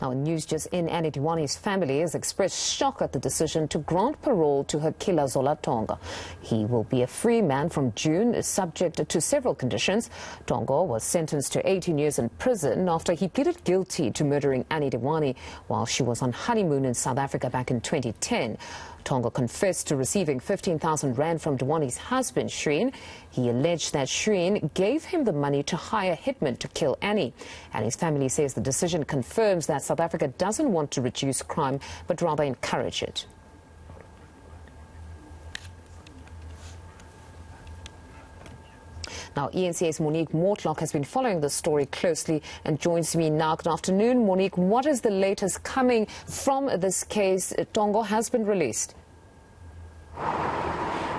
Now, news just in, Anni Dewani's family has expressed shock at the decision to grant parole to her killer Zola Tongo. He will be a free man from June, subject to several conditions. Tongo was sentenced to 18 years in prison after he pleaded guilty to murdering Anni Dewani while she was on honeymoon in South Africa back in 2010. Tongo confessed to receiving 15,000 rand from Dewani's husband, Shreen. He alleged that Shreen gave him the money to hire hitmen to kill Annie. Annie's family says the decision confirms that South Africa doesn't want to reduce crime, but rather encourage it. Now, eNCA's Monique Mortlock has been following this story closely and joins me now. Good afternoon, Monique. What is the latest coming from this case? Tongo has been released.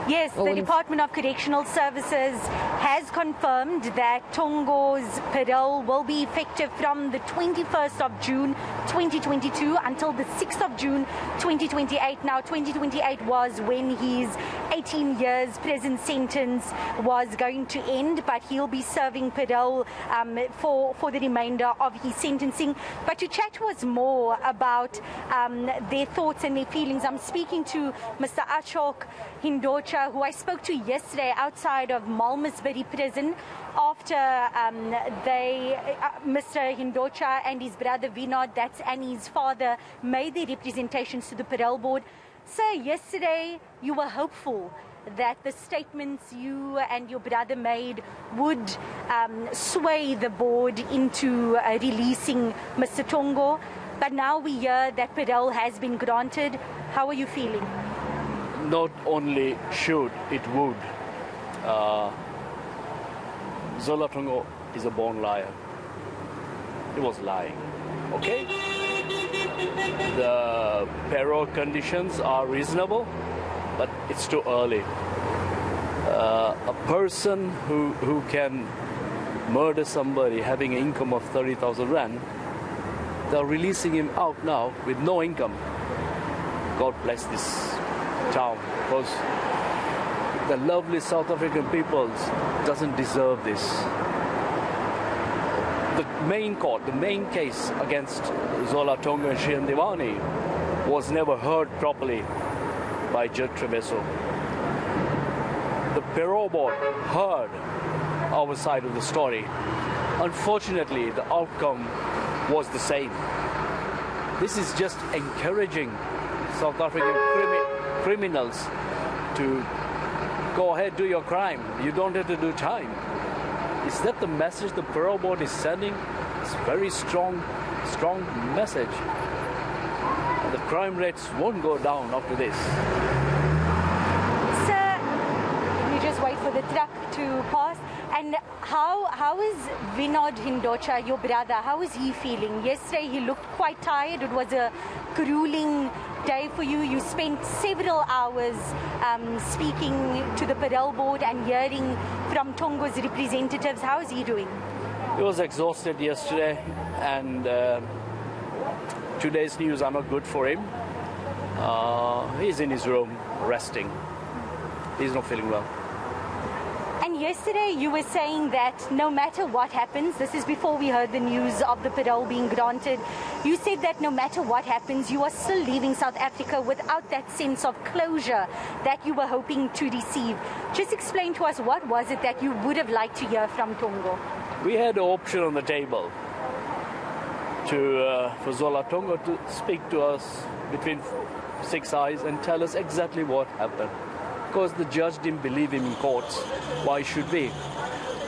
Yes, the Department of Correctional Services has confirmed that Tongo's parole will be effective from the 21st of June 2022 until the 6th of June 2028. Now, 2028 was when his 18 years prison sentence was going to end, but he'll be serving parole for the remainder of his sentencing. But to chat to us more about their thoughts and their feelings, I'm speaking to Mr. Ashok Hindocha, who I spoke to yesterday outside of Malmesbury prison after Mr. Hindocha and his brother Vinod, that's Annie's father, made their representations to the parole board. Sir, yesterday you were hopeful that the statements you and your brother made would sway the board into releasing Mr. Tongo, but now we hear that parole has been granted. How are you feeling? Not only should, it would. Zola Tongo is a born liar. He was lying, okay? The parole conditions are reasonable, but it's too early. A person who can murder somebody having an income of 30,000 rand, they're releasing him out now with no income. God bless this town, because the lovely South African people doesn't deserve this. The main court, the main case against Zola Tongo and Anni Dewani was never heard properly by Judge Treveso. The parole board heard our side of the story. Unfortunately, the outcome was the same. This is just encouraging South African criminals to go ahead, do your crime. You don't have to do time. Is that the message the parole board is sending? It's a very strong message. And the crime rates won't go down after this. Sir, can you just wait for the truck to pass? And how is Vinod Hindocha, your brother, how is he feeling? Yesterday he looked quite tired. It was a grueling day for you. You spent several hours speaking to the parole board and hearing from Tongo's representatives. How is he doing? He was exhausted yesterday, and today's news are not good for him. He's in his room resting. He's not feeling well. And yesterday you were saying that no matter what happens, this is before we heard the news of the parole being granted, you said that no matter what happens, you are still leaving South Africa without that sense of closure that you were hoping to receive. Just explain to us, what was it that you would have liked to hear from Tongo? We had an option on the table for Zola Tongo to speak to us between 6 eyes and tell us exactly what happened. Because the judge didn't believe him in courts. Why should we?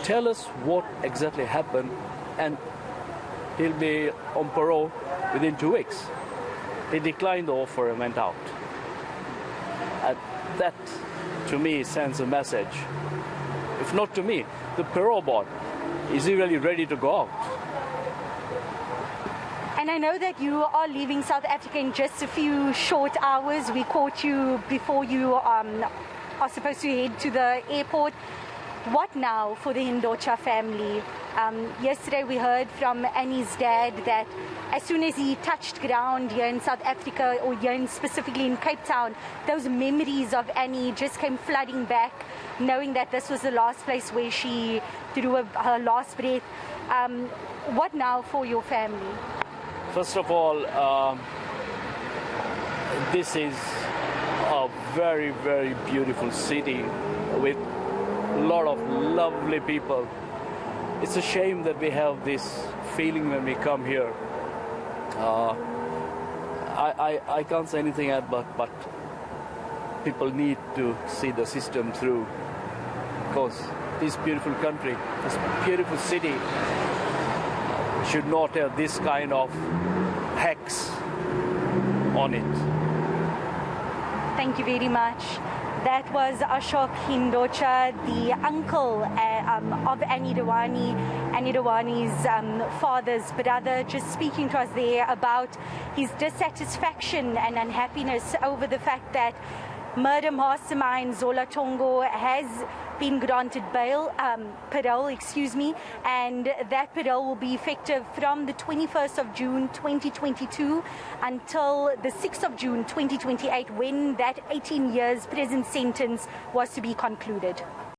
Tell us what exactly happened, and he'll be on parole within 2 weeks. He declined the offer and went out. And that, to me, sends a message. If not to me, the parole board, is he really ready to go out? And I know that you are leaving South Africa in just a few short hours. We caught you before you are supposed to head to the airport. What now for the Hindocha family? Yesterday we heard from Annie's dad that as soon as he touched ground here in South Africa, or here specifically in Cape Town, those memories of Annie just came flooding back, knowing that this was the last place where she drew her last breath. What now for your family? First of all, this is a very, very beautiful city with a lot of lovely people. It's a shame that we have this feeling when we come here. I can't say anything else, but people need to see the system through, because this beautiful country, this beautiful city should not have this kind of hex on it. Thank you very much. That was Ashok Hindocha, the uncle of Anni Dewani, Anni Dewani's father's brother, just speaking to us there about his dissatisfaction and unhappiness over the fact that murder mastermind Zola Tongo has been granted parole, and that parole will be effective from the 21st of June 2022 until the 6th of June 2028, when that 18 years prison sentence was to be concluded.